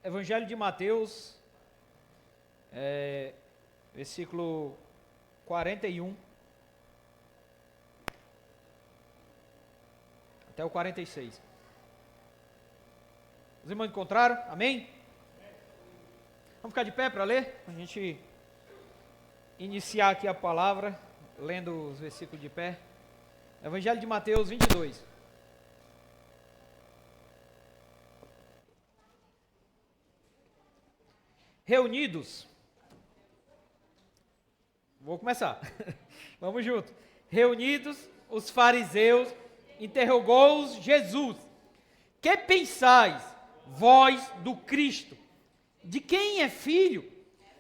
Evangelho de Mateus, versículo 41 até o 46. Os irmãos encontraram? Amém? Vamos ficar de pé para ler? A gente iniciar aqui a palavra, lendo os versículos de pé. Evangelho de Mateus 22. Reunidos, vou começar, vamos junto. Reunidos, os fariseus interrogou-os Jesus: que pensais, vós, do Cristo? De quem é filho?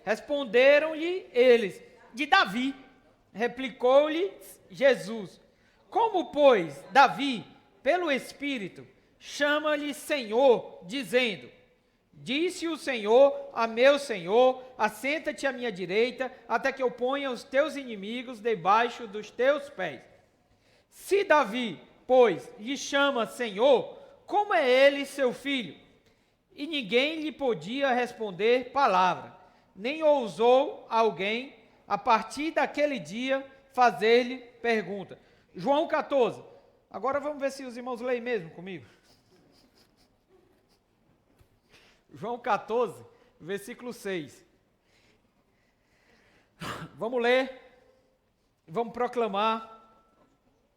Responderam-lhe eles: de Davi. Replicou-lhe Jesus: como, pois, Davi, pelo Espírito, chama-lhe Senhor, dizendo: disse o Senhor a meu Senhor, assenta-te à minha direita, até que eu ponha os teus inimigos debaixo dos teus pés. Se Davi, pois, lhe chama Senhor, como é ele seu filho? E ninguém lhe podia responder palavra, nem ousou alguém, a partir daquele dia, fazer-lhe pergunta. João 14. Agora vamos ver se os irmãos leem mesmo comigo. João 14, versículo 6. Vamos ler, vamos proclamar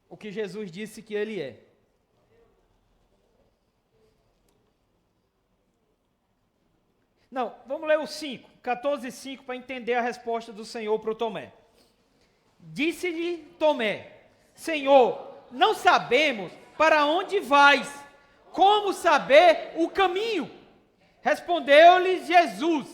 o que Jesus disse que ele é. Não, vamos ler o 5, 14, 5, para entender a resposta do Senhor para o Tomé. Disse-lhe Tomé: Senhor, não sabemos para onde vais, como saber o caminho? Respondeu-lhe Jesus: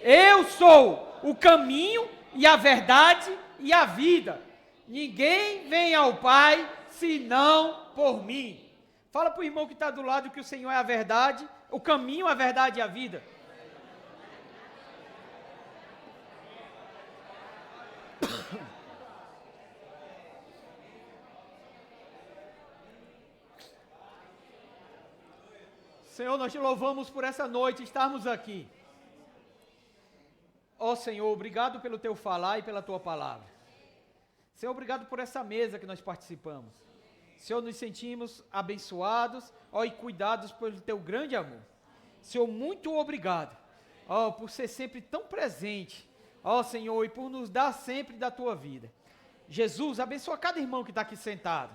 eu sou o caminho e a verdade e a vida. Ninguém vem ao Pai senão por mim. Fala para o irmão que está do lado que o Senhor é a verdade, o caminho, a verdade e a vida. Senhor, nós te louvamos por essa noite, estarmos aqui. Ó Senhor, obrigado pelo teu falar e pela tua palavra. Senhor, obrigado por essa mesa que nós participamos. Senhor, nos sentimos abençoados, ó, e cuidados pelo teu grande amor. Senhor, muito obrigado, ó, por ser sempre tão presente, ó Senhor, e por nos dar sempre da tua vida. Jesus, abençoa cada irmão que está aqui sentado.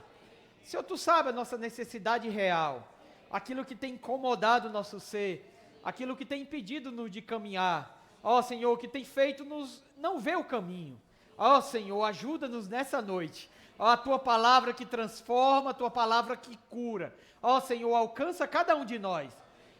Senhor, tu sabe a nossa necessidade real, aquilo que tem incomodado o nosso ser, aquilo que tem impedido-nos de caminhar, ó Senhor, que tem feito-nos não ver o caminho. Ó Senhor, ajuda-nos nessa noite, ó, a tua palavra que transforma, a tua palavra que cura, ó Senhor, alcança cada um de nós.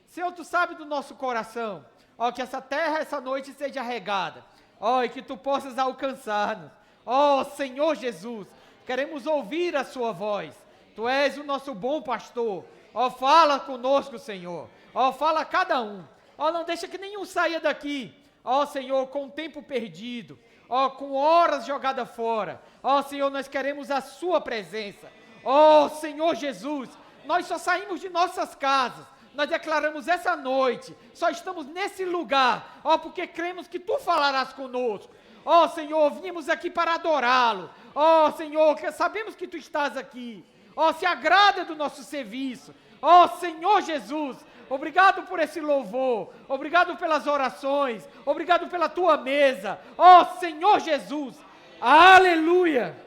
Senhor, tu sabe do nosso coração, ó, que essa terra, essa noite seja regada, ó, e que tu possas alcançar-nos, ó Senhor Jesus, queremos ouvir a sua voz, tu és o nosso bom pastor. Ó, fala conosco, Senhor. Ó, fala a cada um. Ó, não deixa que nenhum saia daqui. Ó, Senhor, com o tempo perdido. Ó, com horas jogadas fora. Ó, Senhor, nós queremos a sua presença. Ó, Senhor Jesus, nós só saímos de nossas casas. Nós declaramos essa noite. Só estamos nesse lugar. Ó, porque cremos que tu falarás conosco. Ó, Senhor, vinimos aqui para adorá-lo. Ó, Senhor, que sabemos que tu estás aqui. Ó, se agrada do nosso serviço. Ó Senhor Jesus, obrigado por esse louvor, obrigado pelas orações, obrigado pela tua mesa, ó Senhor Jesus, aleluia.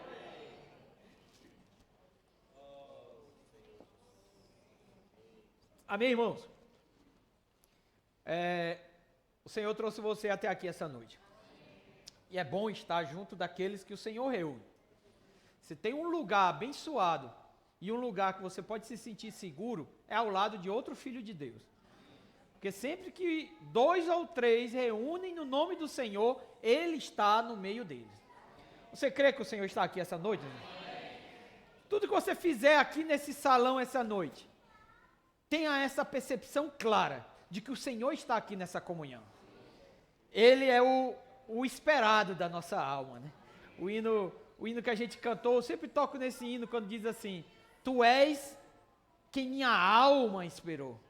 Amém, irmãos? O Senhor trouxe você até aqui essa noite, e é bom estar junto daqueles que o Senhor reúne. Se tem um lugar abençoado, e um lugar que você pode se sentir seguro, é ao lado de outro filho de Deus. Porque sempre que 2 ou 3 reúnem no nome do Senhor, Ele está no meio deles. Você crê que o Senhor está aqui essa noite? Tudo que você fizer aqui nesse salão essa noite, tenha essa percepção clara de que o Senhor está aqui nessa comunhão. Ele é o esperado da nossa alma, né? O hino que a gente cantou, eu sempre toco nesse hino quando diz assim: tu és quem minha alma esperou.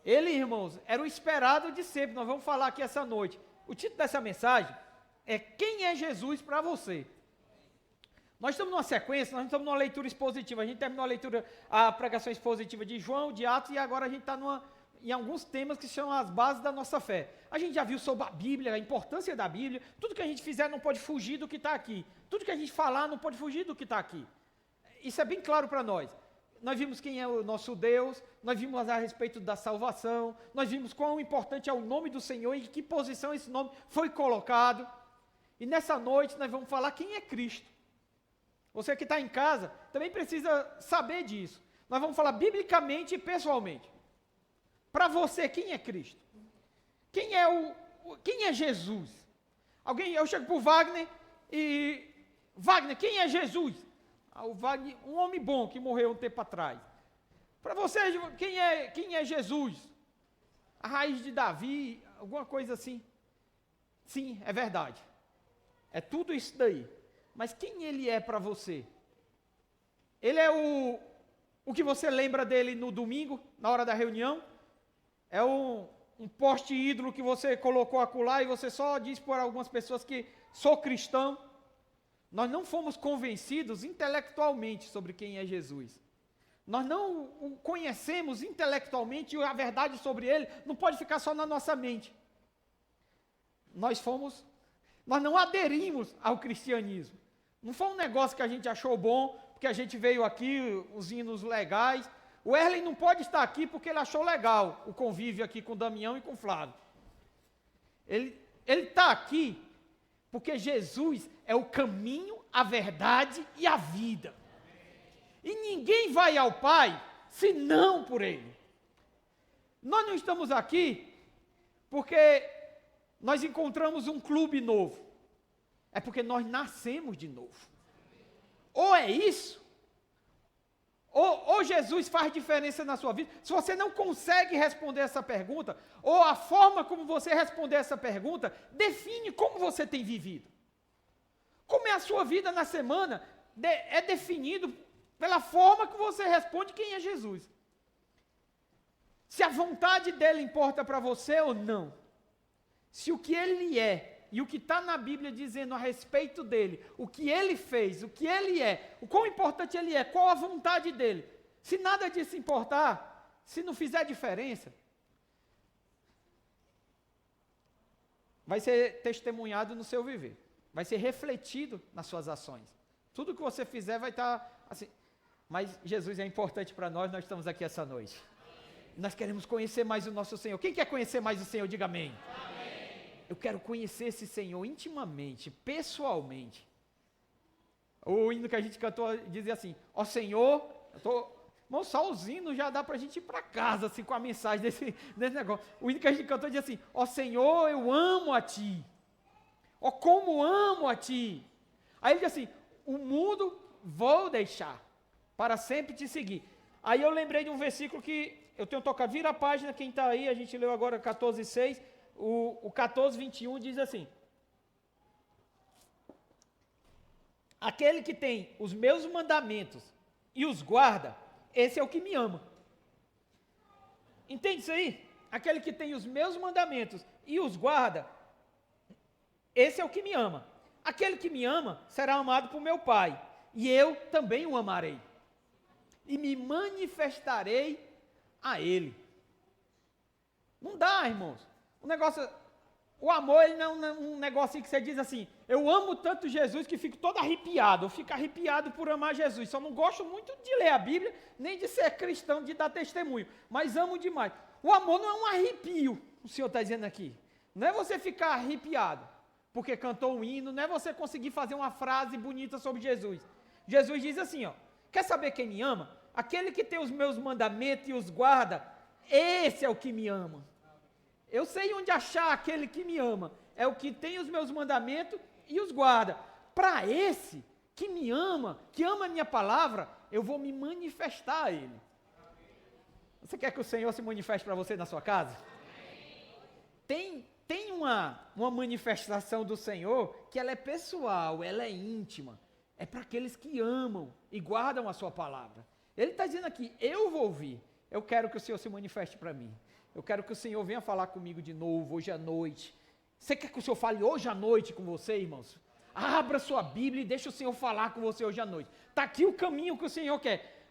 Ele, irmãos, era o esperado de sempre. Nós vamos falar aqui essa noite. O título dessa mensagem é Quem é Jesus para você? Nós estamos numa sequência, nós estamos numa leitura expositiva. A gente terminou a pregação expositiva de João, de Atos, e agora a gente está em alguns temas que são as bases da nossa fé. A gente já viu sobre a Bíblia, a importância da Bíblia. Tudo que a gente fizer não pode fugir do que está aqui. Tudo que a gente falar não pode fugir do que está aqui. Isso é bem claro para nós. Nós vimos quem é o nosso Deus, nós vimos a respeito da salvação, nós vimos quão importante é o nome do Senhor e em que posição esse nome foi colocado. E nessa noite nós vamos falar quem é Cristo. Você que está em casa também precisa saber disso. Nós vamos falar biblicamente e pessoalmente. Para você, quem é Cristo? Quem é Jesus? Eu chego para o Wagner e... Wagner, quem é Jesus? O Wagner, um homem bom que morreu um tempo atrás. Para você, quem é Jesus? A raiz de Davi, alguma coisa assim. Sim, é verdade. É tudo isso daí. Mas quem ele é para você? Ele é o que você lembra dele no domingo, na hora da reunião? É um poste ídolo que você colocou acolá e você só diz para algumas pessoas que sou cristão? Nós não fomos convencidos intelectualmente sobre quem é Jesus. Nós não o conhecemos intelectualmente e a verdade sobre ele não pode ficar só na nossa mente. Nós não aderimos ao cristianismo. Não foi um negócio que a gente achou bom, porque a gente veio aqui, os hinos legais. O Erlen não pode estar aqui porque ele achou legal o convívio aqui com o Damião e com o Flávio. Ele está aqui porque Jesus é o caminho, a verdade e a vida. E ninguém vai ao Pai senão por Ele. Nós não estamos aqui porque nós encontramos um clube novo. É porque nós nascemos de novo. Ou é isso, ou Jesus faz diferença na sua vida. Se você não consegue responder essa pergunta, ou a forma como você responder essa pergunta, define como você tem vivido. Como é a sua vida na semana, é definido pela forma que você responde quem é Jesus. Se a vontade dele importa para você ou não. Se o que ele é e o que está na Bíblia dizendo a respeito dele, o que ele fez, o que ele é, o quão importante ele é, qual a vontade dele. Se nada disso importar, se não fizer diferença, vai ser testemunhado no seu viver, vai ser refletido nas suas ações. Tudo que você fizer vai estar assim. Mas Jesus é importante para nós estamos aqui essa noite. Nós queremos conhecer mais o nosso Senhor. Quem quer conhecer mais o Senhor, diga amém. Eu quero conhecer esse Senhor intimamente, pessoalmente. O hino que a gente cantou dizia assim, ó Senhor, irmão, só os hinos já dá para a gente ir para casa, assim, com a mensagem desse negócio. O hino que a gente cantou dizia assim, ó Senhor, eu amo a Ti. Ó, como amo a Ti. Aí ele diz assim, o mundo vou deixar, para sempre Te seguir. Aí eu lembrei de um versículo que eu tenho tocado, vira a página, quem está aí, a gente leu agora 14:6, o 14:21 diz assim, aquele que tem os meus mandamentos e os guarda, esse é o que me ama. Entende isso aí? Aquele que tem os meus mandamentos e os guarda, esse é o que me ama. Aquele que me ama será amado por meu Pai, e eu também o amarei, e me manifestarei a ele. Não dá, irmãos. O amor, ele não é um negocinho que você diz assim, eu amo tanto Jesus que fico todo arrepiado, eu fico arrepiado por amar Jesus, só não gosto muito de ler a Bíblia, nem de ser cristão, de dar testemunho, mas amo demais. O amor não é um arrepio, o Senhor está dizendo aqui, não é você ficar arrepiado, porque cantou um hino, não é você conseguir fazer uma frase bonita sobre Jesus. Jesus diz assim, ó, quer saber quem me ama? Aquele que tem os meus mandamentos e os guarda, esse é o que me ama. Eu sei onde achar aquele que me ama. É o que tem os meus mandamentos e os guarda. Para esse que me ama, que ama a minha palavra, eu vou me manifestar a ele. Você quer que o Senhor se manifeste para você na sua casa? Tem uma manifestação do Senhor que ela é pessoal, ela é íntima. É para aqueles que amam e guardam a sua palavra. Ele está dizendo aqui, eu vou ouvir. Eu quero que o Senhor se manifeste para mim. Eu quero que o Senhor venha falar comigo de novo, hoje à noite. Você quer que o Senhor fale hoje à noite com você, irmãos? Abra sua Bíblia e deixa o Senhor falar com você hoje à noite. Está aqui o caminho que o Senhor quer.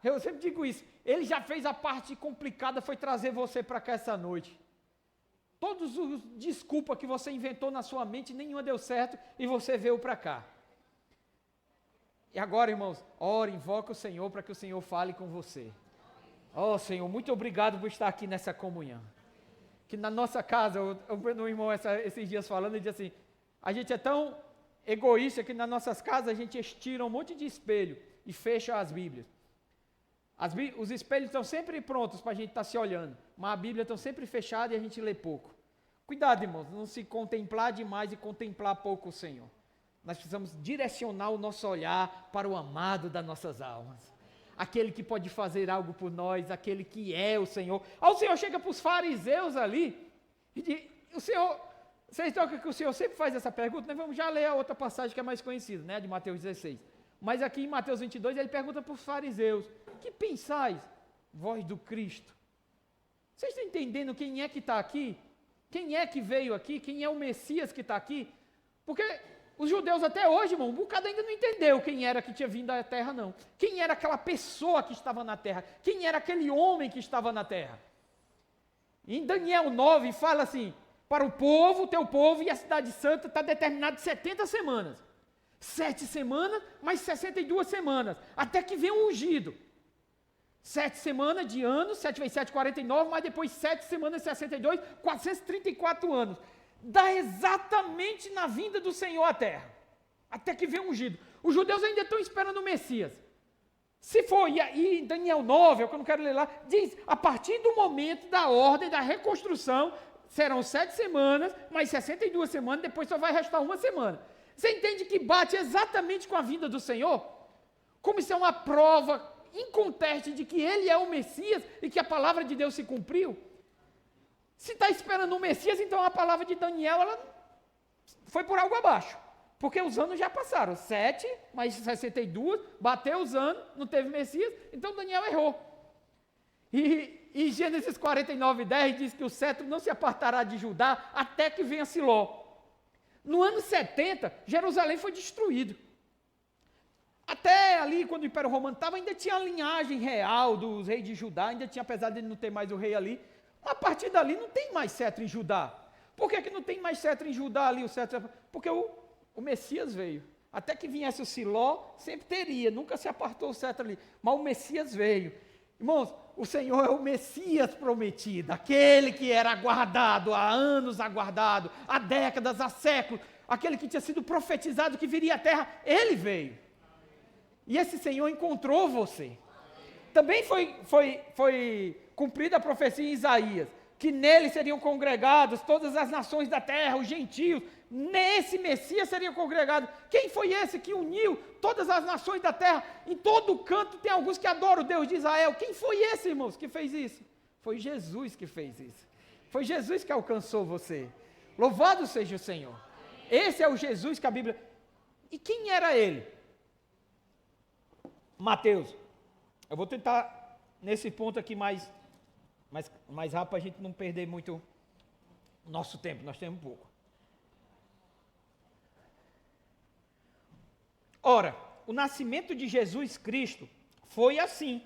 Eu sempre digo isso. Ele já fez a parte complicada, foi trazer você para cá essa noite. Todos os desculpas que você inventou na sua mente, nenhuma deu certo e você veio para cá. E agora, irmãos, ore, invoca o Senhor para que o Senhor fale com você. Oh, Senhor, muito obrigado por estar aqui nessa comunhão. Que na nossa casa, o irmão esses dias falando, ele disse assim, a gente é tão egoísta que nas nossas casas a gente estira um monte de espelho e fecha as Bíblias. Os espelhos estão sempre prontos para a gente estar se olhando, mas a Bíblia está sempre fechada e a gente lê pouco. Cuidado, irmãos, não se contemplar demais e contemplar pouco o Senhor. Nós precisamos direcionar o nosso olhar para o amado das nossas almas. Aquele que pode fazer algo por nós, aquele que é o Senhor. O Senhor chega para os fariseus ali e diz, vocês tocam que o Senhor sempre faz essa pergunta, nós vamos já ler a outra passagem que é mais conhecida, né, de Mateus 16. Mas aqui em Mateus 22 ele pergunta para os fariseus, que pensais, vós do Cristo? Vocês estão entendendo quem é que está aqui? Quem é que veio aqui? Quem é o Messias que está aqui? Porque os judeus até hoje, irmão, um bocado ainda não entendeu quem era que tinha vindo à terra, não. Quem era aquela pessoa que estava na terra? Quem era aquele homem que estava na terra? Em Daniel 9 fala assim, para o povo, teu povo e a cidade santa está determinado 70 semanas. 7 semanas, mais 62 semanas, até que venha o ungido. 7 semanas de anos, 7 vezes 7, 49, mas depois 7 semanas, 62, 434 anos. Dá exatamente na vinda do Senhor à terra, até que venha o ungido. Os judeus ainda estão esperando o Messias. Se for, e em Daniel 9, eu não quero ler lá, diz, a partir do momento da ordem da reconstrução, serão 7 semanas, mais 62 semanas, depois só vai restar 1 semana. Você entende que bate exatamente com a vinda do Senhor? Como isso é uma prova inconteste de que Ele é o Messias e que a palavra de Deus se cumpriu? Se está esperando o Messias, então a palavra de Daniel ela foi por algo abaixo. Porque os anos já passaram. 7 mais 62, bateu os anos, não teve Messias, então Daniel errou. E Gênesis 49, 10 diz que o cetro não se apartará de Judá até que venha Siló. No ano 70, Jerusalém foi destruído. Até ali, quando o Império Romano estava, ainda tinha a linhagem real dos reis de Judá, ainda tinha, apesar de não ter mais o rei ali, a partir dali não tem mais cetro em Judá. Por que não tem mais cetro em Judá ali? Porque o Messias veio. Até que viesse o Siló, sempre teria, nunca se apartou o cetro ali. Mas o Messias veio. Irmãos, o Senhor é o Messias prometido, aquele que era aguardado, há anos aguardado, há décadas, há séculos, aquele que tinha sido profetizado que viria à terra, ele veio. E esse Senhor encontrou você. Também foi cumprida a profecia em Isaías, que nele seriam congregados todas as nações da terra, os gentios, nesse Messias seriam congregados. Quem foi esse que uniu todas as nações da terra? Em todo canto tem alguns que adoram o Deus de Israel. Quem foi esse, irmãos, que fez isso? Foi Jesus que fez isso. Foi Jesus que alcançou você. Louvado seja o Senhor. Esse é o Jesus que a Bíblia... E quem era ele? Mateus. Eu vou tentar, nesse ponto aqui, mais rápido, para a gente não perder muito nosso tempo. Nós temos pouco. Ora, o nascimento de Jesus Cristo foi assim.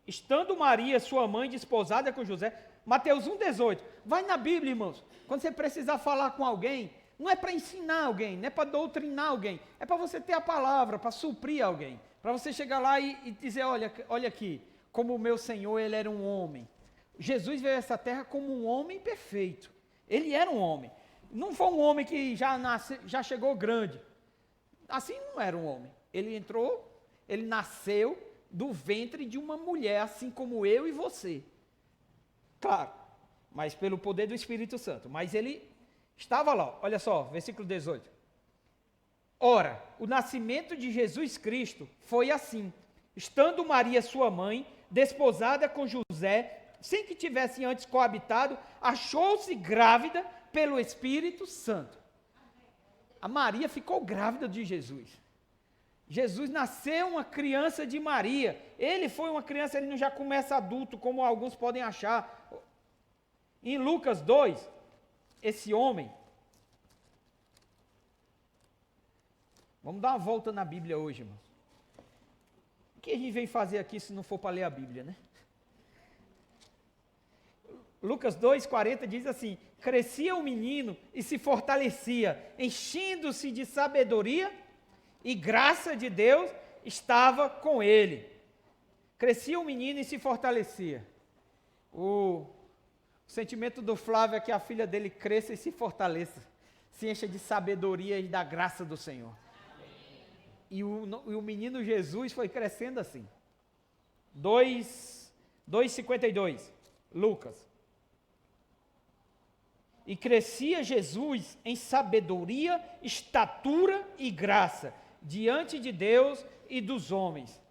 Estando Maria, sua mãe, desposada com José. Mateus 1,18. Vai na Bíblia, irmãos. Quando você precisar falar com alguém, não é para ensinar alguém, não é para doutrinar alguém. É para você ter a palavra, para suprir alguém. Para você chegar lá e dizer, olha aqui, como o meu Senhor, ele era um homem. Jesus veio a essa terra como um homem perfeito. Ele era um homem. Não foi um homem que já chegou grande. Assim não era um homem. Ele nasceu do ventre de uma mulher, assim como eu e você. Claro, mas pelo poder do Espírito Santo. Mas ele estava lá, olha só, versículo 18. Ora, o nascimento de Jesus Cristo foi assim. Estando Maria, sua mãe, desposada com José, sem que tivessem antes coabitado, achou-se grávida pelo Espírito Santo. A Maria ficou grávida de Jesus. Jesus nasceu uma criança de Maria. Ele foi uma criança, ele não já começa adulto, como alguns podem achar. Em Lucas 2, esse homem, vamos dar uma volta na Bíblia hoje, irmão. O que a gente vem fazer aqui se não for para ler a Bíblia, né? Lucas 2,40 diz assim: crescia o menino e se fortalecia, enchendo-se de sabedoria, e graça de Deus estava com ele. Crescia o menino e se fortalecia. O sentimento do Flávio é que a filha dele cresça e se fortaleça, se encha de sabedoria e da graça do Senhor. E o menino Jesus foi crescendo assim. 2,52, Lucas. E crescia Jesus em sabedoria, estatura e graça, diante de Deus e dos homens.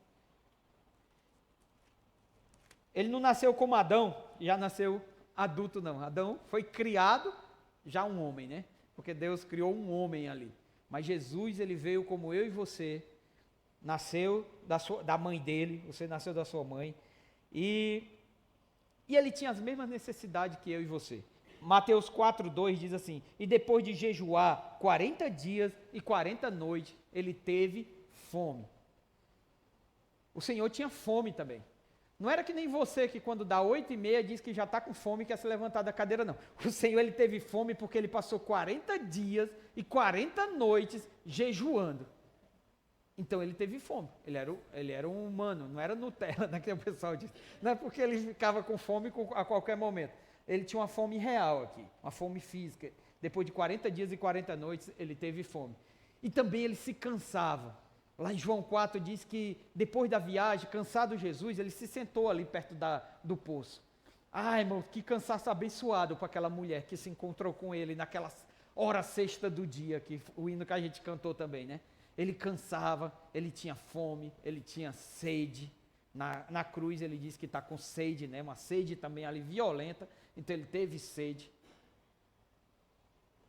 Ele não nasceu como Adão, já nasceu adulto não. Adão foi criado já um homem, né? Porque Deus criou um homem ali. Mas Jesus, ele veio como eu e você, nasceu da mãe dele, você nasceu da sua mãe, e ele tinha as mesmas necessidades que eu e você. Mateus 4,2 diz assim: e depois de jejuar 40 dias e 40 noites, ele teve fome. O Senhor tinha fome também. Não era que nem você que quando dá 8h30 diz que já está com fome e quer se levantar da cadeira, não. O Senhor, ele teve fome porque ele passou 40 dias e 40 noites jejuando. Então ele teve fome. Ele era um humano, não era Nutella, né, que o pessoal diz. Não é porque ele ficava com fome a qualquer momento. Ele tinha uma fome real aqui, uma fome física. Depois de 40 dias e 40 noites, ele teve fome. E também ele se cansava. Lá em João 4 diz que depois da viagem, cansado Jesus, ele se sentou ali perto do poço. Ai, irmão, que cansaço abençoado para aquela mulher que se encontrou com ele naquela hora sexta do dia, que o hino que a gente cantou também, né? Ele cansava, ele tinha fome, ele tinha sede. Na cruz ele diz que está com sede, né? Uma sede também ali violenta, então ele teve sede.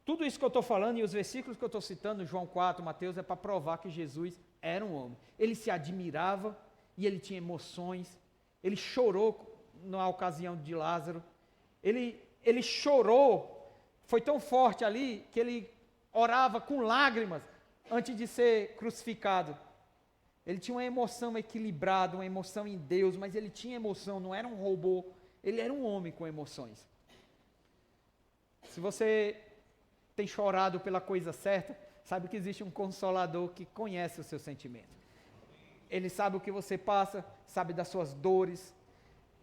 Tudo isso que eu estou falando e os versículos que eu estou citando, João 4, Mateus, é para provar que Jesus era um homem. Ele se admirava e ele tinha emoções. Ele chorou na ocasião de Lázaro. Ele chorou, foi tão forte ali que ele orava com lágrimas antes de ser crucificado. Ele tinha uma emoção equilibrada, uma emoção em Deus, mas ele tinha emoção, não era um robô. Ele era um homem com emoções. Se você tem chorado pela coisa certa, sabe que existe um consolador que conhece o seu sentimento. Ele sabe o que você passa, sabe das suas dores.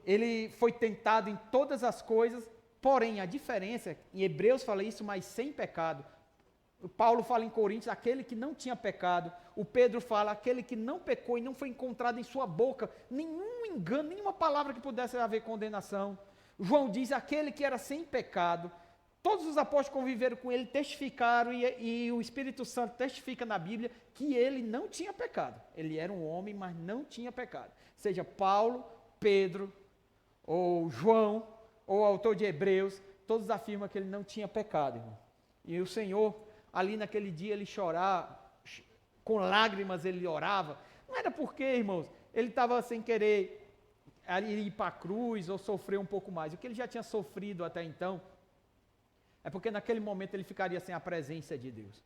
Ele foi tentado em todas as coisas, porém a diferença, em Hebreus fala isso, mas sem pecado. O Paulo fala em Coríntios, aquele que não tinha pecado. O Pedro fala, aquele que não pecou e não foi encontrado em sua boca nenhum engano, nenhuma palavra que pudesse haver condenação. João diz, aquele que era sem pecado. Todos os apóstolos conviveram com ele, testificaram, e o Espírito Santo testifica na Bíblia que ele não tinha pecado. Ele era um homem, mas não tinha pecado. Seja Paulo, Pedro, ou João, ou o autor de Hebreus, todos afirmam que ele não tinha pecado, irmão. E o Senhor, ali naquele dia, ele chorava, com lágrimas ele orava. Não era porque, irmãos, ele estava sem querer ir para a cruz ou sofrer um pouco mais. O que ele já tinha sofrido até então, é porque naquele momento ele ficaria sem a presença de Deus.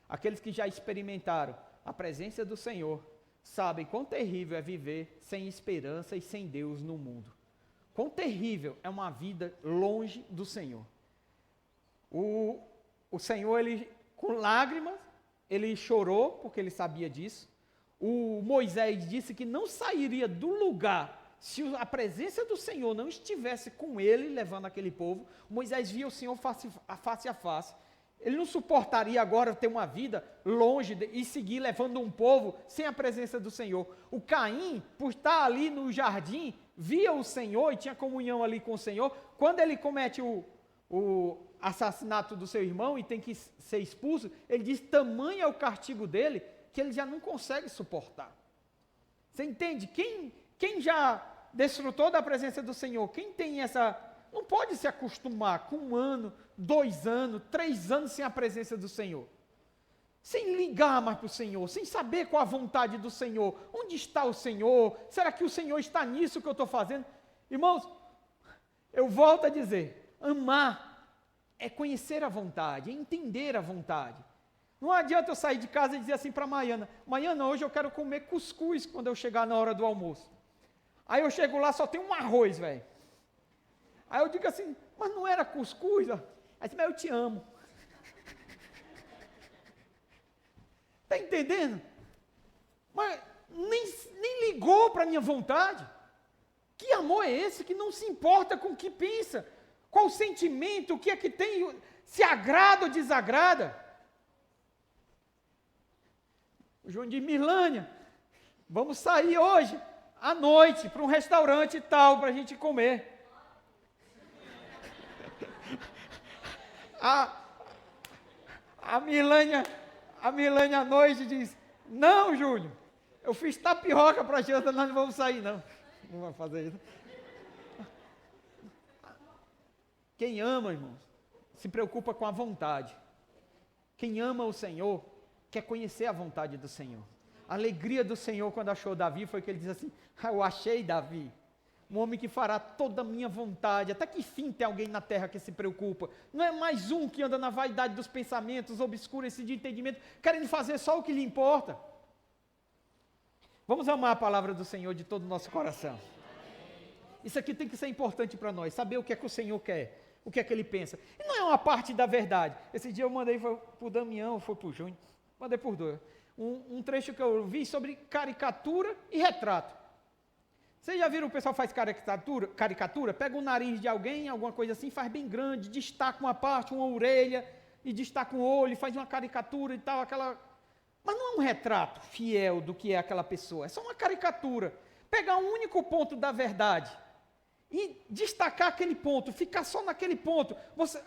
Aqueles que já experimentaram a presença do Senhor, sabem quão terrível é viver sem esperança e sem Deus no mundo. Quão terrível é uma vida longe do Senhor. O Senhor, ele, com lágrimas, ele chorou, porque ele sabia disso. O Moisés disse que não sairia do lugar se a presença do Senhor não estivesse com ele, levando aquele povo. Moisés via o Senhor face a face. Ele não suportaria agora ter uma vida longe e seguir levando um povo sem a presença do Senhor. O Caim, por estar ali no jardim, via o Senhor e tinha comunhão ali com o Senhor. Quando ele comete o assassinato do seu irmão e tem que ser expulso, ele diz, tamanho é o castigo dele, que ele já não consegue suportar. Você entende? Quem já desfrutou da presença do Senhor, quem tem essa, não pode se acostumar com 1 ano, 2 anos, 3 anos sem a presença do Senhor. Sem ligar mais para o Senhor, sem saber qual a vontade do Senhor. Onde está o Senhor? Será que o Senhor está nisso que eu estou fazendo? Irmãos, eu volto a dizer, Amar é conhecer a vontade, é entender a vontade. Não adianta eu sair de casa e dizer assim para Maiana, Maiana, hoje eu quero comer cuscuz quando eu chegar na hora do almoço. Aí eu chego lá, só tem um arroz, velho. Aí eu digo assim, mas não era cuscuz? Aí diz, mas eu te amo. Está entendendo? Mas nem ligou para a minha vontade. Que amor é esse que não se importa com o que pensa? Qual o sentimento, o que é que tem, se agrada ou desagrada? O João de Milânia, vamos sair hoje, à noite, para um restaurante e tal, para a gente comer. A Milânia à noite diz, não, Júlio, eu fiz tapioca para a janta, nós não vamos sair não. Não vai fazer isso. Quem ama, irmãos, se preocupa com a vontade. Quem ama o Senhor, quer conhecer a vontade do Senhor. A alegria do Senhor quando achou Davi foi que ele diz assim, eu achei Davi, um homem que fará toda a minha vontade. Até que fim tem alguém na terra que se preocupa? Não é mais um que anda na vaidade dos pensamentos, obscura-se de entendimento, querendo fazer só o que lhe importa. Vamos amar a palavra do Senhor de todo o nosso coração. Isso aqui tem que ser importante para nós, saber o que é que o Senhor quer, o que é que Ele pensa. E não é uma parte da verdade. Esse dia eu mandei para o Damião, foi para o Júnior, mandei por dois. Um trecho que eu vi sobre caricatura e retrato. Vocês já viram o pessoal faz caricatura? Pega o nariz de alguém, alguma coisa assim, faz bem grande, destaca uma parte, uma orelha, e destaca um olho, faz uma caricatura e tal, aquela... Mas não é um retrato fiel do que é aquela pessoa, é só uma caricatura. Pegar um único ponto da verdade e destacar aquele ponto, ficar só naquele ponto.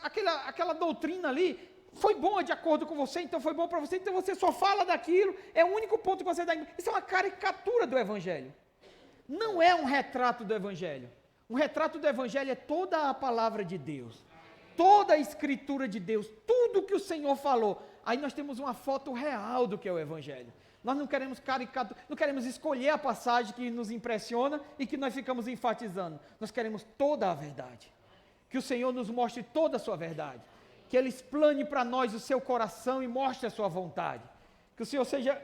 Aquela doutrina ali foi boa de acordo com você, então foi bom para você, então você só fala daquilo, é o único ponto que você dá. Isso é uma caricatura do Evangelho. Não é um retrato do Evangelho. Um retrato do Evangelho é toda a palavra de Deus, toda a Escritura de Deus, tudo que o Senhor falou. Aí nós temos uma foto real do que é o Evangelho. Nós não queremos caricatura, não queremos escolher a passagem que nos impressiona e que nós ficamos enfatizando. Nós queremos toda a verdade. Que o Senhor nos mostre toda a sua verdade. Que Ele explane para nós o seu coração e mostre a sua vontade. Que o Senhor seja...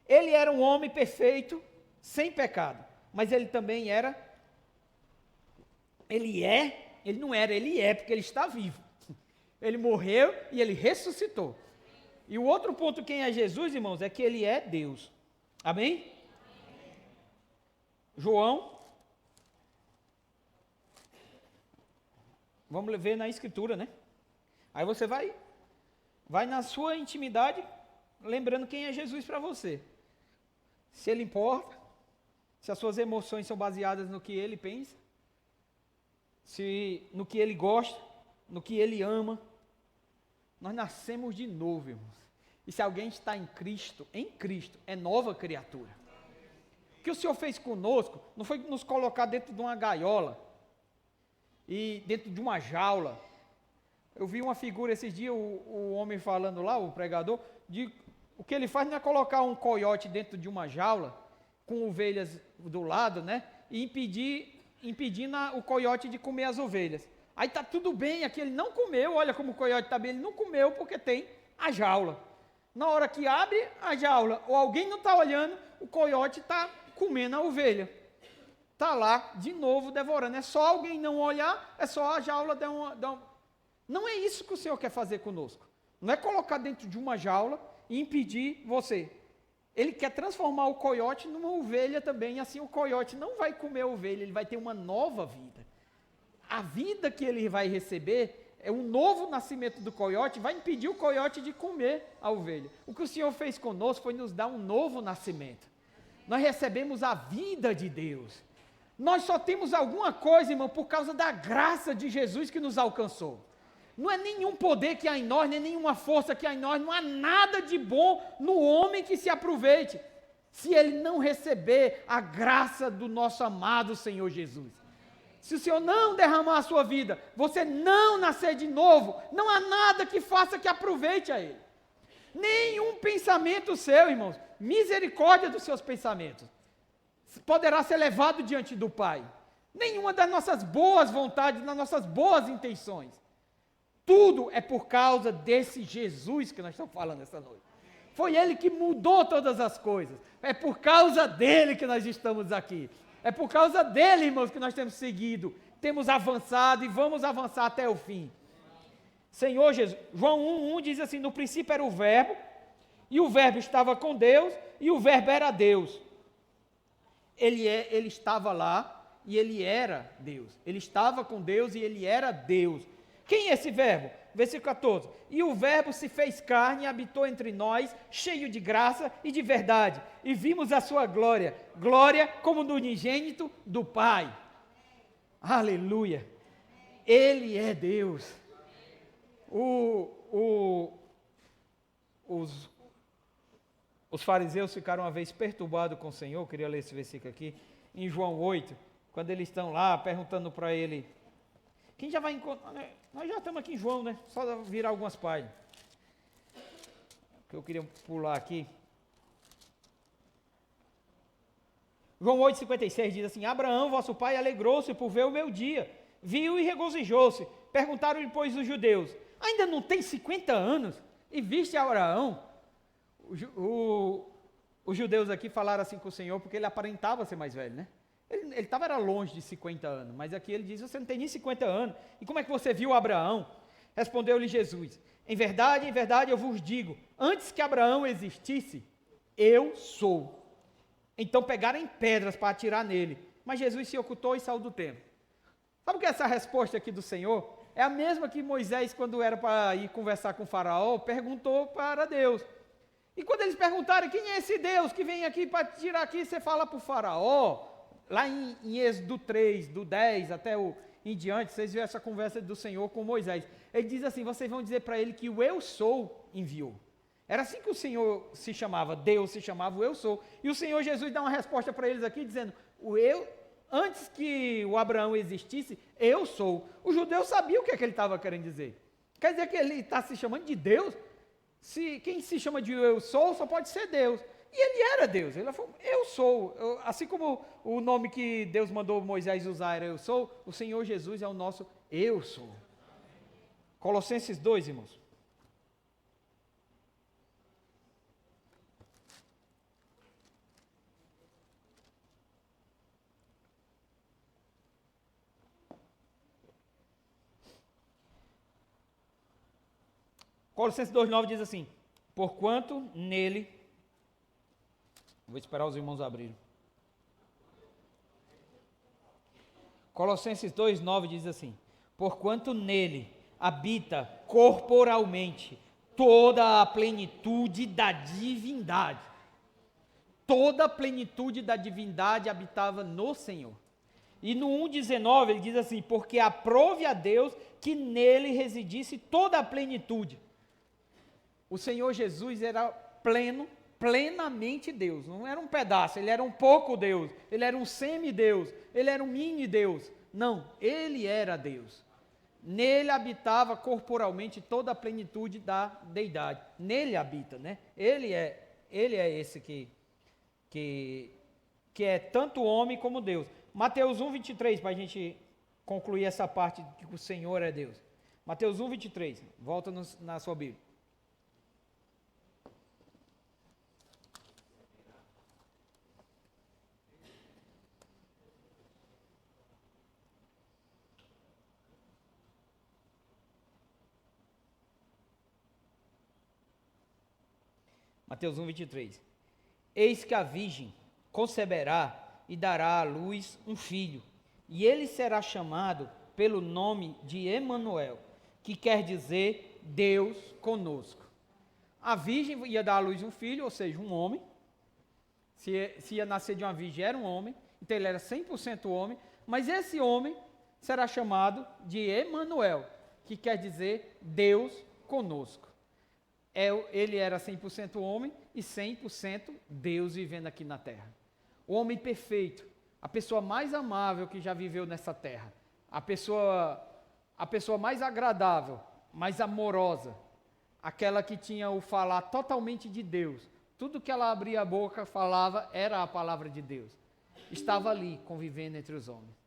Ele era um homem perfeito, sem pecado. Mas Ele também era... Ele não era, Ele é, porque Ele está vivo. Ele morreu e Ele ressuscitou. E o outro ponto, quem é Jesus, irmãos, é que Ele é Deus. Amém? Amém. João. Vamos ver na Escritura, né? Aí você vai na sua intimidade, lembrando quem é Jesus para você. Se Ele importa, se as suas emoções são baseadas no que Ele pensa, no que Ele gosta, no que Ele ama. Nós nascemos de novo, irmãos. E se alguém está em Cristo, é nova criatura. O que o Senhor fez conosco, não foi nos colocar dentro de uma gaiola, e dentro de uma jaula. Eu vi uma figura esses dias, o homem falando lá, o pregador, o que ele faz não é colocar um coiote dentro de uma jaula, com ovelhas do lado, né? E impedindo o coiote de comer as ovelhas. Aí está tudo bem, aqui ele não comeu, olha como o coiote está bem, ele não comeu porque tem a jaula. Na hora que abre a jaula, ou alguém não está olhando, o coiote está comendo a ovelha. Está lá, de novo, devorando. É só alguém não olhar, é só a jaula dar uma... Não é isso que o Senhor quer fazer conosco. Não é colocar dentro de uma jaula e impedir você. Ele quer transformar o coiote numa ovelha também, e assim o coiote não vai comer a ovelha, ele vai ter uma nova vida. A vida que ele vai receber é um novo nascimento do coiote, vai impedir o coiote de comer a ovelha. O que o Senhor fez conosco foi nos dar um novo nascimento. Nós recebemos a vida de Deus. Nós só temos alguma coisa, irmão, por causa da graça de Jesus que nos alcançou. Não é nenhum poder que há em nós, nem nenhuma força que há em nós, não há nada de bom no homem que se aproveite, se ele não receber a graça do nosso amado Senhor Jesus. Se o Senhor não derramar a sua vida, você não nascer de novo, não há nada que faça que aproveite a Ele. Nenhum pensamento seu, irmãos, misericórdia dos seus pensamentos, poderá ser levado diante do Pai. nenhuma das nossas boas vontades, das nossas boas intenções. Tudo é por causa desse Jesus que nós estamos falando essa noite. Foi Ele que mudou todas as coisas. É por causa dEle que nós estamos aqui. É por causa dEle, irmãos, que nós temos seguido, temos avançado e vamos avançar até o fim. Senhor Jesus, João 1,1 diz assim, no princípio era o verbo, e o verbo estava com Deus, e o verbo era Deus. Ele estava lá, e ele era Deus. Ele estava com Deus, e ele era Deus. Quem é esse verbo? Versículo 14. E o verbo se fez carne e habitou entre nós, cheio de graça e de verdade. E vimos a sua glória, glória como do unigênito do Pai. Aleluia. Ele é Deus. Os fariseus ficaram uma vez perturbados com o Senhor, eu queria ler esse versículo aqui, em João 8, quando eles estão lá perguntando para ele, quem já vai encontrar, nós já estamos aqui em João, né? Só virar algumas páginas. Que eu queria pular aqui. João 8,56 diz assim, Abraão, vosso pai, alegrou-se por ver o meu dia, viu e regozijou-se. Perguntaram-lhe, pois, os judeus, ainda não tem 50 anos e viste Abraão? Os judeus aqui falaram assim com o Senhor, porque ele aparentava ser mais velho, né? Ele era longe de 50 anos, mas aqui ele diz, você não tem nem 50 anos, e como é que você viu Abraão? Respondeu-lhe Jesus, em verdade, eu vos digo, antes que Abraão existisse, eu sou. Então pegaram pedras para atirar nele, mas Jesus se ocultou e saiu do templo. Sabe o que é essa resposta aqui do Senhor? É a mesma que Moisés, quando era para ir conversar com o faraó, perguntou para Deus. E quando eles perguntaram, quem é esse Deus que vem aqui para tirar aqui, você fala para o faraó, lá em Êxodo 3, do 10 até em diante, vocês viram essa conversa do Senhor com Moisés. Ele diz assim, vocês vão dizer para ele que o Eu Sou enviou. Era assim que o Senhor se chamava, Deus se chamava o Eu Sou. E o Senhor Jesus dá uma resposta para eles aqui, dizendo, antes que o Abraão existisse, eu sou. O judeu sabia o que ele estava querendo dizer. Quer dizer que ele está se chamando de Deus? Quem se chama de eu sou, só pode ser Deus. E ele era Deus, ele falou, eu sou. Assim como o nome que Deus mandou Moisés usar era eu sou, o Senhor Jesus é o nosso eu sou. Colossenses 2, irmãos. Colossenses 2,9 diz assim, porquanto nele, vou esperar os irmãos abrirem. Colossenses 2,9 diz assim, porquanto nele habita corporalmente toda a plenitude da divindade. Toda a plenitude da divindade habitava no Senhor. E no 1,19 ele diz assim, porque aprove a Deus que nele residisse toda a plenitude. O Senhor Jesus era plenamente Deus, não era um pedaço, ele era um pouco Deus, ele era um semideus, ele era um mini Deus. Não, ele era Deus. Nele habitava corporalmente toda a plenitude da deidade. Nele habita, né? Ele é esse que é tanto homem como Deus. Mateus 1,23, para a gente concluir essa parte de que o Senhor é Deus. Mateus 1,23, volta na sua Bíblia. Mateus 1,23. Eis que a virgem conceberá e dará à luz um filho, e ele será chamado pelo nome de Emanuel, que quer dizer Deus conosco. A virgem ia dar à luz um filho, ou seja, um homem. Se ia nascer de uma virgem, era um homem, então ele era 100% homem, mas esse homem será chamado de Emanuel, que quer dizer Deus conosco. Ele era 100% homem e 100% Deus vivendo aqui na terra. O homem perfeito, a pessoa mais amável que já viveu nessa terra, a pessoa mais agradável, mais amorosa, aquela que tinha o falar totalmente de Deus. Tudo que ela abria a boca, falava, era a palavra de Deus. Estava ali, convivendo entre os homens.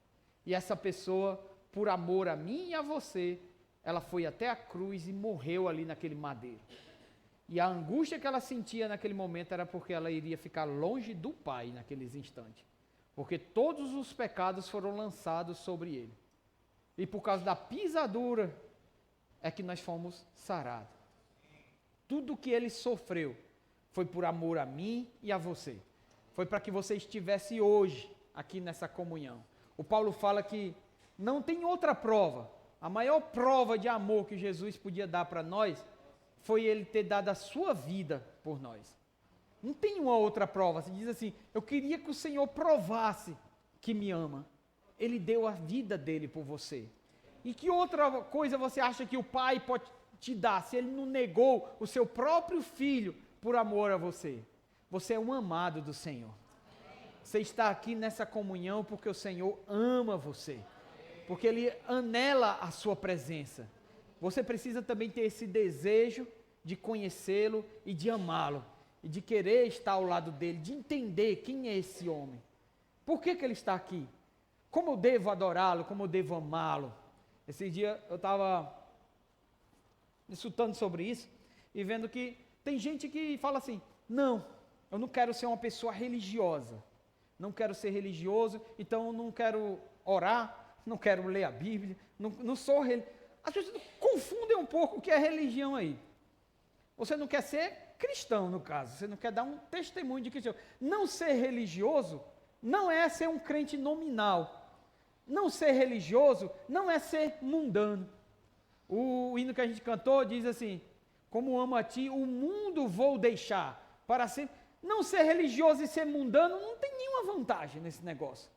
E essa pessoa, por amor a mim e a você, ela foi até a cruz e morreu ali naquele madeiro. E a angústia que ela sentia naquele momento era porque ela iria ficar longe do Pai naqueles instantes. Porque todos os pecados foram lançados sobre ele. E por causa da pisadura é que nós fomos sarados. Tudo que ele sofreu foi por amor a mim e a você. Foi para que você estivesse hoje aqui nessa comunhão. O Paulo fala que não tem outra prova. A maior prova de amor que Jesus podia dar para nós foi ele ter dado a sua vida por nós. Não tem uma outra prova. Você diz assim, eu queria que o Senhor provasse que me ama. Ele deu a vida dele por você. E que outra coisa você acha que o Pai pode te dar se ele não negou o seu próprio filho por amor a você? Você é um amado do Senhor. Você está aqui nessa comunhão porque o Senhor ama você. Porque Ele anela a sua presença. Você precisa também ter esse desejo de conhecê-lo e de amá-lo. E de querer estar ao lado dele, de entender quem é esse homem. Por que ele está aqui? Como eu devo adorá-lo, como eu devo amá-lo? Esse dia eu estava discutindo sobre isso e vendo que tem gente que fala assim, não, eu não quero ser uma pessoa religiosa. Não quero ser religioso, então eu não quero orar, não quero ler a Bíblia, não sou religioso. As pessoas confundem um pouco o que é religião aí. Você não quer ser cristão, no caso, você não quer dar um testemunho de cristão. Não ser religioso não é ser um crente nominal. Não ser religioso não é ser mundano. O hino que a gente cantou diz assim, como amo a ti, o mundo vou deixar para sempre. Não ser religioso e ser mundano não tem nenhuma vantagem nesse negócio.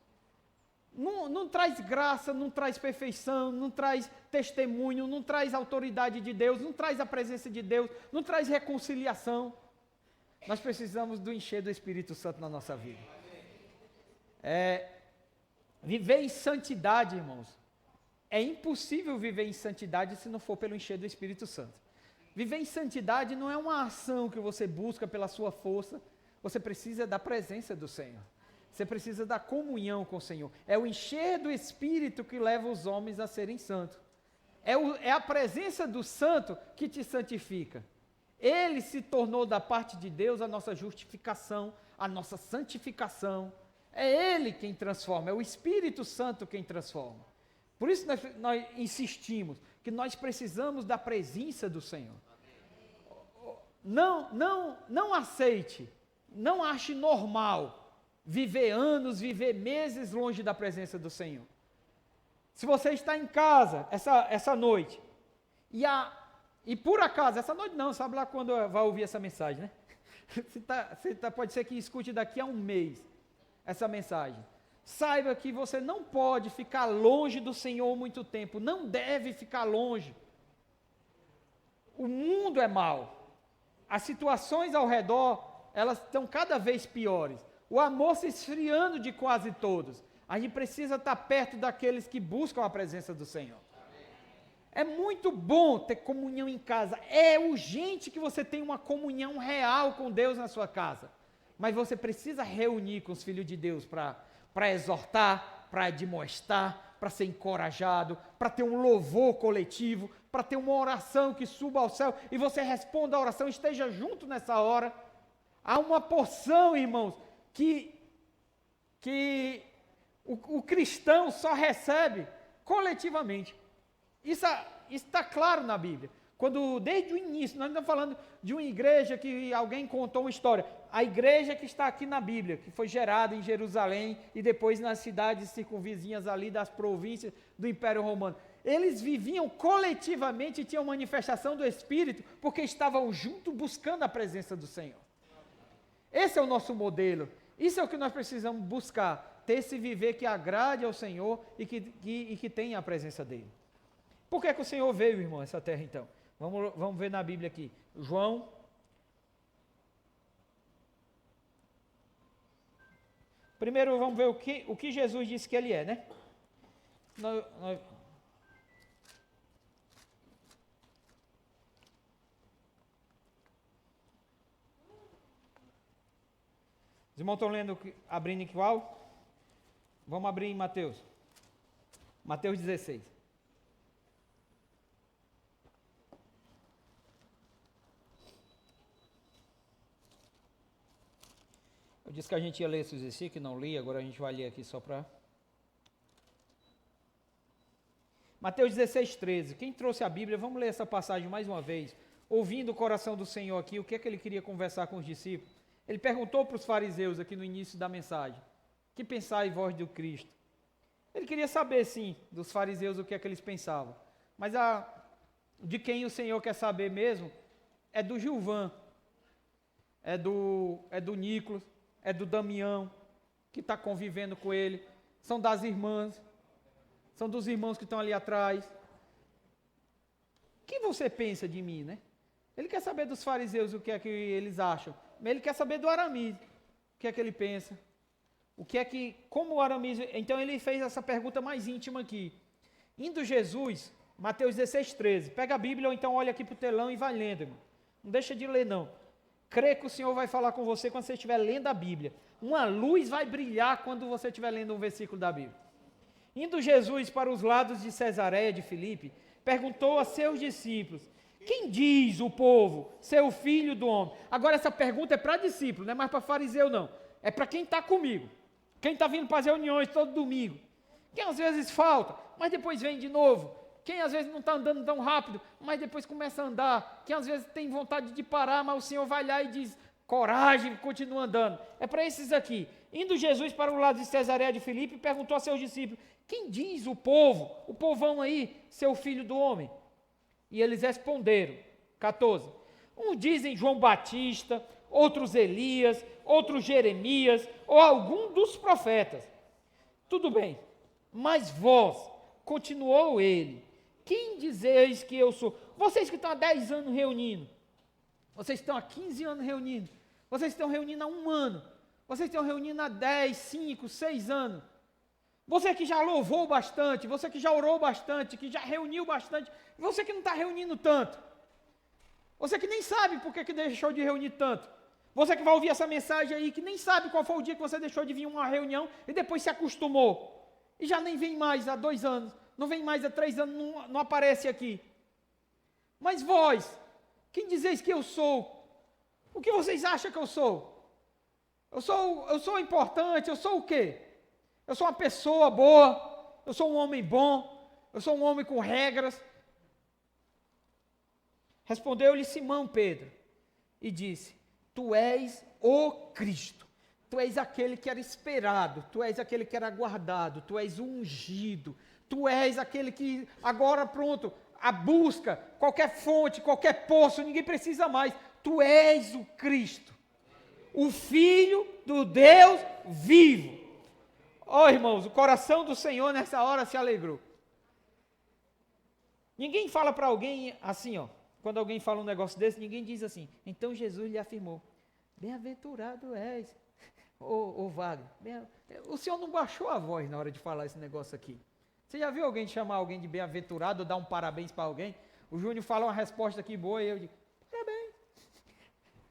Não traz graça, não traz perfeição, não traz testemunho, não traz autoridade de Deus, não traz a presença de Deus, não traz reconciliação. Nós precisamos do encher do Espírito Santo na nossa vida. Viver em santidade, irmãos, é impossível viver em santidade se não for pelo encher do Espírito Santo. Viver em santidade não é uma ação que você busca pela sua força, você precisa da presença do Senhor. Você precisa da comunhão com o Senhor. É o encher do Espírito que leva os homens a serem santos. É a presença do Santo que te santifica. Ele se tornou da parte de Deus a nossa justificação, a nossa santificação. É Ele quem transforma, é o Espírito Santo quem transforma. Por isso nós insistimos que nós precisamos da presença do Senhor. Não aceite, não ache normal viver anos, viver meses longe da presença do Senhor. Se você está em casa essa noite, e por acaso, essa noite não, sabe lá quando vai ouvir essa mensagem, né? Pode ser que escute daqui a um mês essa mensagem. Saiba que você não pode ficar longe do Senhor muito tempo, não deve ficar longe. O mundo é mau, as situações ao redor, elas estão cada vez piores. O amor se esfriando de quase todos. A gente precisa estar perto daqueles que buscam a presença do Senhor. É muito bom ter comunhão em casa. É urgente que você tenha uma comunhão real com Deus na sua casa. Mas você precisa reunir com os filhos de Deus para exortar, para admoestar, para ser encorajado, para ter um louvor coletivo, para ter uma oração que suba ao céu e você responda a oração, esteja junto nessa hora. Há uma porção, irmãos, que o cristão só recebe coletivamente. Isso está claro na Bíblia. Quando, desde o início, nós estamos falando de uma igreja que alguém contou uma história. A igreja que está aqui na Bíblia, que foi gerada em Jerusalém e depois nas cidades circunvizinhas ali das províncias do Império Romano. Eles viviam coletivamente e tinham manifestação do Espírito porque estavam juntos buscando a presença do Senhor. Esse é o nosso modelo. Isso é o que nós precisamos buscar. Ter esse viver que agrade ao Senhor e que tenha a presença dEle. Por que o Senhor veio, irmão, a essa terra então? Vamos ver na Bíblia aqui. João. Primeiro vamos ver o que Jesus disse que Ele é, né? Os irmãos estão lendo, abrindo em qual? Vamos abrir em Mateus. Mateus 16. Eu disse que a gente ia ler esses versículos, não li, agora a gente vai ler aqui só para... Mateus 16, 13. Quem trouxe a Bíblia, vamos ler essa passagem mais uma vez. Ouvindo o coração do Senhor aqui, o que é que ele queria conversar com os discípulos? Ele perguntou para os fariseus aqui no início da mensagem: que pensai vós do Cristo? Ele queria saber, sim, dos fariseus o que é que eles pensavam. Mas de quem o Senhor quer saber mesmo é do Gilvan, é do Nicolas, é do Damião, que está convivendo com ele, são das irmãs, são dos irmãos que estão ali atrás. O que você pensa de mim, né? Ele quer saber dos fariseus o que é que eles acham, mas ele quer saber do Aramis, o que é que ele pensa. O que é que, como o Aramis, então ele fez essa pergunta mais íntima aqui. Indo Jesus, Mateus 16, 13, pega a Bíblia ou então olha aqui para o telão e vai lendo, irmão. Não deixa de ler não. Crê que o Senhor vai falar com você quando você estiver lendo a Bíblia. Uma luz vai brilhar quando você estiver lendo um versículo da Bíblia. Indo Jesus para os lados de Cesareia de Filipe, perguntou a seus discípulos: quem diz o povo ser o filho do homem? Agora essa pergunta é para discípulo, não é mais para fariseu não. É para quem está comigo. Quem está vindo para as reuniões todo domingo. Quem às vezes falta, mas depois vem de novo. Quem às vezes não está andando tão rápido, mas depois começa a andar. Quem às vezes tem vontade de parar, mas o Senhor vai lá e diz: coragem, continua andando. É para esses aqui. Indo Jesus para o lado de Cesareia de Filipe, perguntou a seus discípulos: quem diz o povo, o povão aí, ser o filho do homem? E eles responderam, 14. Uns dizem João Batista, outros Elias, outros Jeremias, ou algum dos profetas. Tudo bem, mas vós, continuou ele, quem dizeis que eu sou? Vocês que estão há 10 anos reunindo, vocês estão há 15 anos reunindo, vocês estão reunindo há 1 ano, vocês estão reunindo há 10, 5, 6 anos. Você que já louvou bastante, você que já orou bastante, que já reuniu bastante, você que não está reunindo tanto. Você que nem sabe por que deixou de reunir tanto. Você que vai ouvir essa mensagem aí, que nem sabe qual foi o dia que você deixou de vir a uma reunião e depois se acostumou. E já nem vem mais há 2 anos, não vem mais há 3 anos, não aparece aqui. Mas vós, quem dizeis que eu sou? O que vocês acham que eu sou? Eu sou importante, eu sou o quê? Eu sou uma pessoa boa, eu sou um homem bom, eu sou um homem com regras. Respondeu-lhe Simão Pedro e disse: tu és o Cristo, tu és aquele que era esperado, tu és aquele que era aguardado, tu és o ungido, tu és aquele que agora pronto, a busca, qualquer fonte, qualquer poço, ninguém precisa mais, tu és o Cristo, o Filho do Deus vivo. Irmãos, o coração do Senhor nessa hora se alegrou. Ninguém fala para alguém assim, quando alguém fala um negócio desse, ninguém diz assim: então Jesus lhe afirmou: bem-aventurado és, ô Wagner. O Senhor não baixou a voz na hora de falar esse negócio aqui. Você já viu alguém chamar alguém de bem-aventurado ou dar um parabéns para alguém? O Júnior fala uma resposta aqui boa e eu digo: parabéns.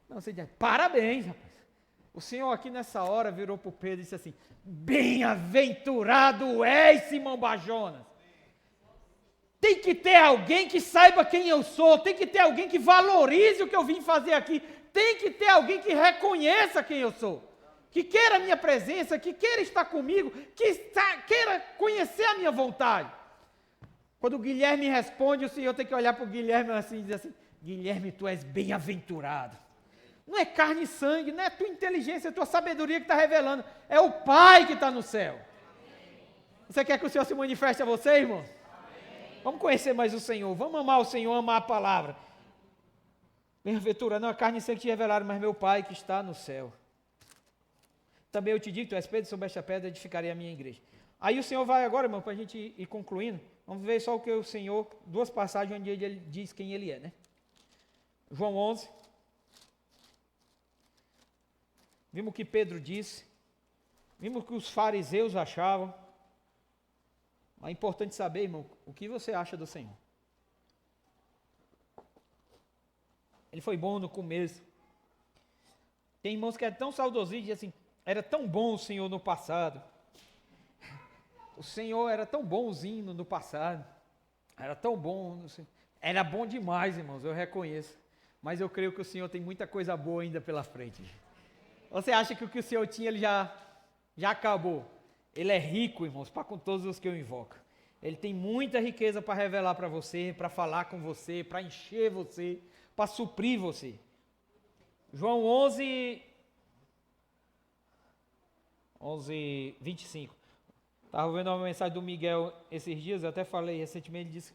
Não, você diz: parabéns, rapaz. O Senhor aqui nessa hora virou para o Pedro e disse assim: bem-aventurado és, Simão Bajonas. Tem que ter alguém que saiba quem eu sou, tem que ter alguém que valorize o que eu vim fazer aqui, tem que ter alguém que reconheça quem eu sou, que queira a minha presença, que queira estar comigo, que queira conhecer a minha vontade. Quando o Guilherme responde, o Senhor tem que olhar para o Guilherme assim e dizer assim: Guilherme, tu és bem-aventurado. Não é carne e sangue, não é a tua inteligência, a tua sabedoria que está revelando, é o Pai que está no céu. Você quer que o Senhor se manifeste a você, irmão? Vamos conhecer mais o Senhor, vamos amar o Senhor, amar a palavra. Bem-aventurado, não é carne e sangue que te revelaram, mas meu Pai que está no céu. Também eu te digo, tu és Pedro, sobre esta pedra edificarei a minha igreja. Aí o Senhor vai agora, irmão, para a gente ir concluindo, vamos ver só o que o Senhor, 2 passagens onde ele diz quem ele é, né? João 11. Vimos o que Pedro disse, vimos o que os fariseus achavam. É importante saber, irmão, o que você acha do Senhor. Ele foi bom no começo. Tem irmãos que é tão saudosismo e dizem assim: era tão bom o Senhor no passado. o Senhor era tão bonzinho no passado, era tão bom, era bom demais, irmãos, eu reconheço. Mas eu creio que o Senhor tem muita coisa boa ainda pela frente. Você acha que o que o Senhor tinha, ele já acabou? Ele é rico, irmãos, para com todos os que eu invoco. Ele tem muita riqueza para revelar para você, para falar com você, para encher você, para suprir você. João 11, 25. Estava vendo uma mensagem do Miguel esses dias, eu até falei recentemente, ele disse,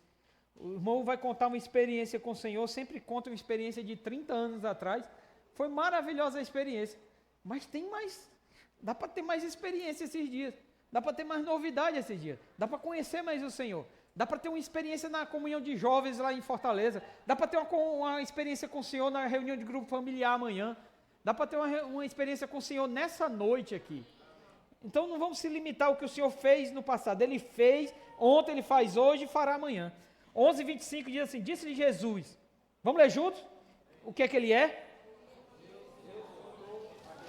o irmão vai contar uma experiência com o Senhor, sempre conta uma experiência de 30 anos atrás, foi maravilhosa a experiência, mas tem mais, dá para ter mais experiência esses dias, dá para ter mais novidade esses dias, dá para conhecer mais o Senhor, dá para ter uma experiência na comunhão de jovens lá em Fortaleza, dá para ter uma experiência com o Senhor na reunião de grupo familiar amanhã, dá para ter uma experiência com o Senhor nessa noite aqui. Então não vamos se limitar ao que o Senhor fez no passado. Ele fez, ontem Ele faz hoje e fará amanhã. 11:25 diz assim, disse-lhe Jesus, vamos ler juntos? O que é que Ele é?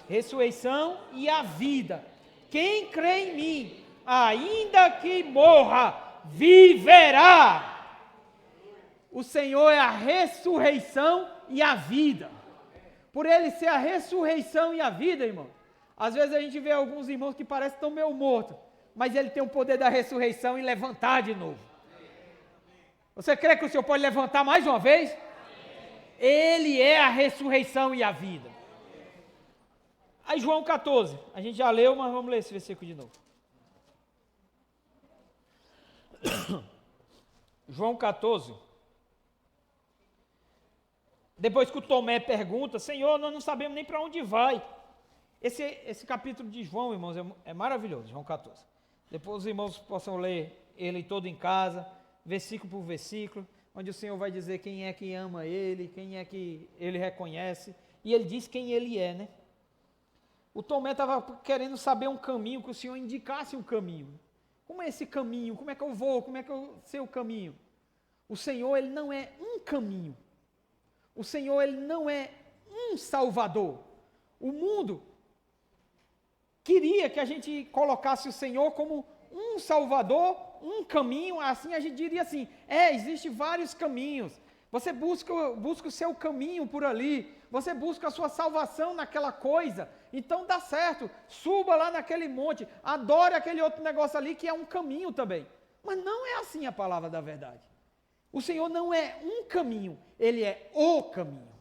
Ressurreição e a vida. Quem crê em mim, ainda que morra, viverá. O Senhor é a ressurreição e a vida. Por Ele ser a ressurreição e a vida, irmão, às vezes a gente vê alguns irmãos que parecem tão meio mortos, mas Ele tem o poder da ressurreição e levantar de novo. Você crê que o Senhor pode levantar mais uma vez? Ele é a ressurreição e a vida. Aí João 14, a gente já leu, mas vamos ler esse versículo de novo. João 14. Depois que o Tomé pergunta, Senhor, nós não sabemos nem para onde vai. Esse capítulo de João, irmãos, é maravilhoso, João 14. Depois os irmãos possam ler ele todo em casa, versículo por versículo, onde o Senhor vai dizer quem é que ama Ele, quem é que Ele reconhece, e Ele diz quem Ele é, né? O Tomé estava querendo saber um caminho, que o Senhor indicasse um caminho. Como é esse caminho? Como é que eu vou? Como é que eu sei o caminho? O Senhor, Ele não é um caminho. O Senhor, Ele não é um Salvador. O mundo queria que a gente colocasse o Senhor como um Salvador, um caminho, assim a gente diria assim, existem vários caminhos, você busca o seu caminho por ali, você busca a sua salvação naquela coisa, então dá certo, suba lá naquele monte, adore aquele outro negócio ali que é um caminho também, mas não é assim a palavra da verdade. O Senhor não é um caminho, Ele é o caminho,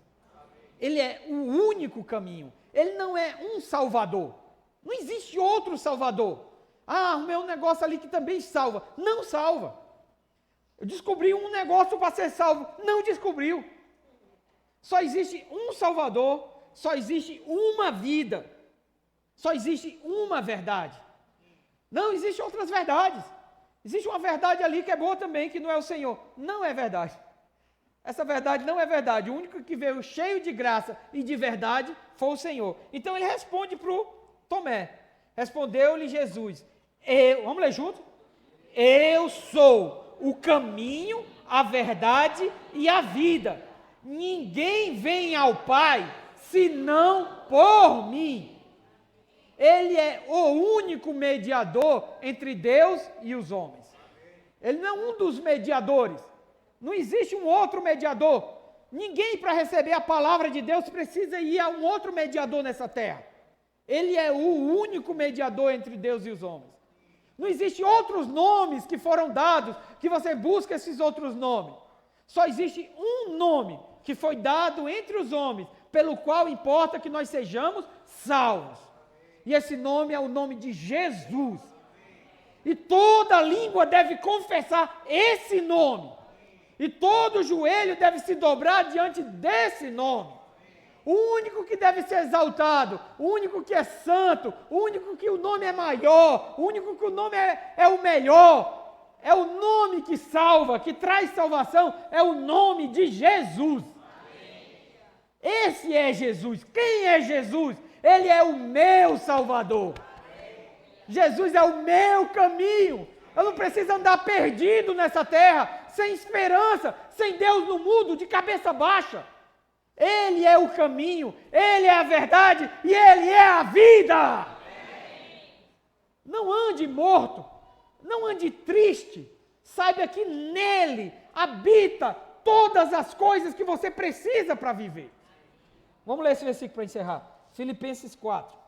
Ele é o único caminho, Ele não é um Salvador. Não existe outro Salvador. O meu negócio ali que também salva. Não salva. Eu descobri um negócio para ser salvo. Não descobriu. Só existe um Salvador. Só existe uma vida. Só existe uma verdade. Não existem outras verdades. Existe uma verdade ali que é boa também, que não é o Senhor. Não é verdade. Essa verdade não é verdade. O único que veio cheio de graça e de verdade foi o Senhor. Então ele responde para o Tomé. Respondeu-lhe Jesus, vamos ler junto? Eu sou o caminho, a verdade e a vida. Ninguém vem ao Pai senão por mim. Ele é o único mediador entre Deus e os homens. Ele não é um dos mediadores. Não existe um outro mediador. Ninguém, para receber a palavra de Deus, precisa ir a um outro mediador nessa terra. Ele é o único mediador entre Deus e os homens. Não existem outros nomes que foram dados, que você busca esses outros nomes. Só existe um nome que foi dado entre os homens, pelo qual importa que nós sejamos salvos. E esse nome é o nome de Jesus. E toda língua deve confessar esse nome. E todo joelho deve se dobrar diante desse nome. O único que deve ser exaltado, o único que é santo, o único que o nome é maior, o único que o nome é o melhor, é o nome que salva, que traz salvação, é o nome de Jesus. Esse é Jesus. Quem é Jesus? Ele é o meu Salvador. Jesus é o meu caminho. Eu não preciso andar perdido nessa terra, sem esperança, sem Deus no mundo, de cabeça baixa. Ele é o caminho, Ele é a verdade e Ele é a vida. Não ande morto, Não ande triste. Saiba que nele habita todas as coisas que você precisa para viver. Vamos ler esse versículo para encerrar. Filipenses 4.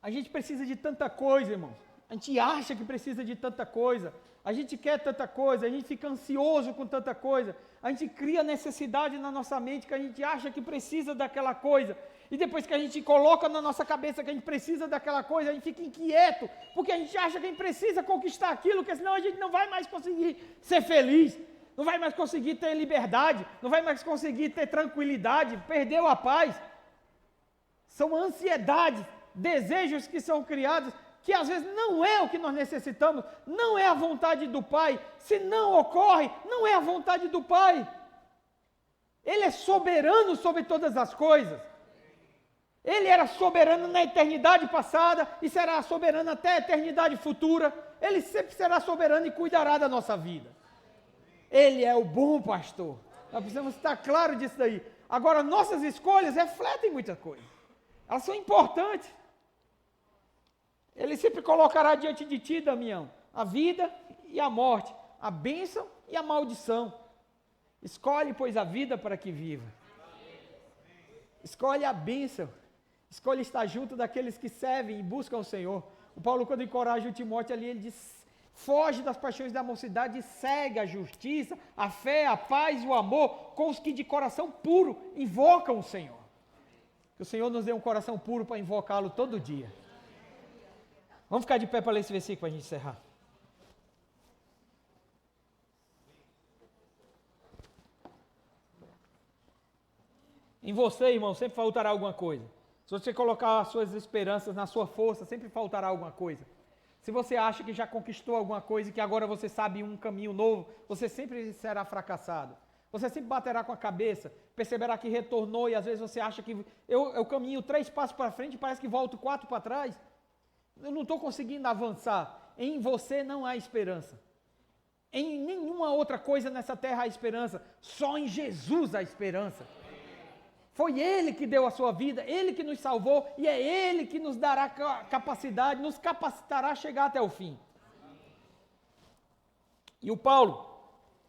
A gente precisa de tanta coisa, irmão. A gente acha que precisa de tanta coisa. A gente quer tanta coisa, a gente fica ansioso com tanta coisa. A gente cria necessidade na nossa mente que a gente acha que precisa daquela coisa. E depois que a gente coloca na nossa cabeça que a gente precisa daquela coisa, a gente fica inquieto, porque a gente acha que a gente precisa conquistar aquilo, porque senão a gente não vai mais conseguir ser feliz, não vai mais conseguir ter liberdade, não vai mais conseguir ter tranquilidade, perdeu a paz. São ansiedades, desejos que são criados, que às vezes não é o que nós necessitamos, não é a vontade do Pai. Se não ocorre, não é a vontade do Pai. Ele é soberano sobre todas as coisas. Ele era soberano na eternidade passada e será soberano até a eternidade futura. Ele sempre será soberano e cuidará da nossa vida. Ele é o bom pastor. Nós precisamos estar claro disso daí. Agora, nossas escolhas refletem muita coisa. Elas são importantes. Ele sempre colocará diante de ti, Damião, a vida e a morte, a bênção e a maldição. Escolhe, pois, a vida para que viva. Escolhe a bênção. Escolhe estar junto daqueles que servem e buscam o Senhor. O Paulo, quando encoraja o Timóteo ali, ele diz: foge das paixões da mocidade e segue a justiça, a fé, a paz e o amor com os que de coração puro invocam o Senhor. Que o Senhor nos dê um coração puro para invocá-lo todo dia. Vamos ficar de pé para ler esse versículo para a gente encerrar. Em você, irmão, sempre faltará alguma coisa. Se você colocar as suas esperanças na sua força, sempre faltará alguma coisa. Se você acha que já conquistou alguma coisa e que agora você sabe um caminho novo, você sempre será fracassado. Você sempre baterá com a cabeça, perceberá que retornou e às vezes você acha que eu caminho 3 passos para frente e parece que volto 4 para trás. Eu não estou conseguindo avançar. Em você não há esperança. Em nenhuma outra coisa nessa terra há esperança. Só em Jesus há esperança. Foi Ele que deu a sua vida, Ele que nos salvou e é Ele que nos dará capacidade, nos capacitará a chegar até o fim. E o Paulo,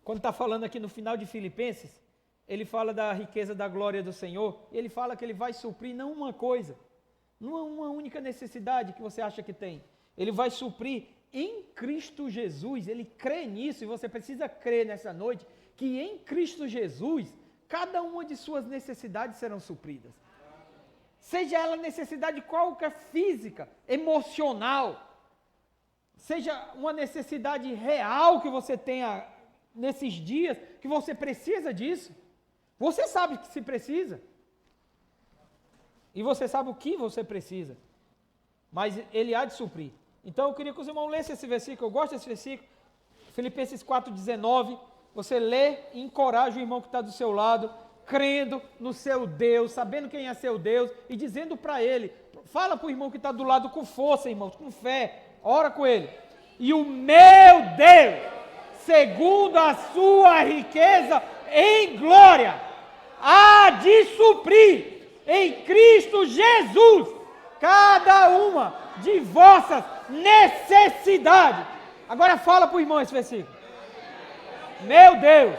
quando está falando aqui no final de Filipenses, ele fala da riqueza da glória do Senhor, ele fala que Ele vai suprir não uma coisa, não uma única necessidade que você acha que tem. Ele vai suprir em Cristo Jesus, Ele crê nisso e você precisa crer nessa noite que em Cristo Jesus, cada uma de suas necessidades serão supridas. Seja ela necessidade qualquer física, emocional, seja uma necessidade real que você tenha nesses dias, que você precisa disso. Você sabe que se precisa. E você sabe o que você precisa. Mas Ele há de suprir. Então eu queria que os irmãos lessem esse versículo, eu gosto desse versículo, Filipenses 4,19, você lê e encoraja o irmão que está do seu lado, crendo no seu Deus, sabendo quem é seu Deus e dizendo para ele, fala para o irmão que está do lado com força, irmãos, com fé, ora com ele. E o meu Deus, segundo a sua riqueza em glória, há de suprir em Cristo Jesus cada uma de vossas necessidades. Agora fala para o irmão esse versículo. Meu Deus,